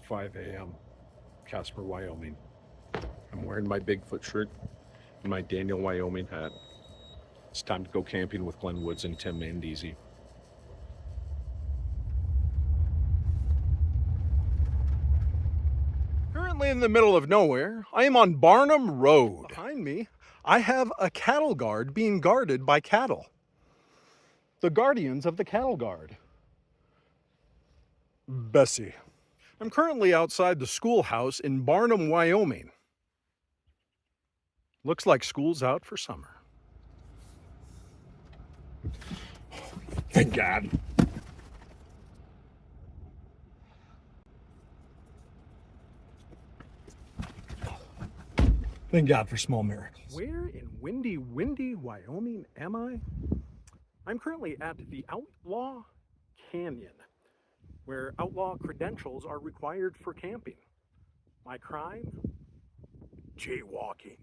5 a.m. Casper, Wyoming. I'm wearing my Bigfoot shirt and my Daniel, Wyoming hat. It's time to go camping with Glenn Woods and Tim Mandeezy. Currently in the middle of nowhere, I am on Barnum Road. Behind me, I have a cattle guard being guarded by cattle. The guardians of the cattle guard. Bessie. I'm currently outside the schoolhouse in Barnum, Wyoming. Looks like school's out for summer. Thank God. Thank God for small miracles. Where in windy, Wyoming am I? I'm currently at the Outlaw Canyon, where outlaw credentials are required for camping. My crime? Jaywalking.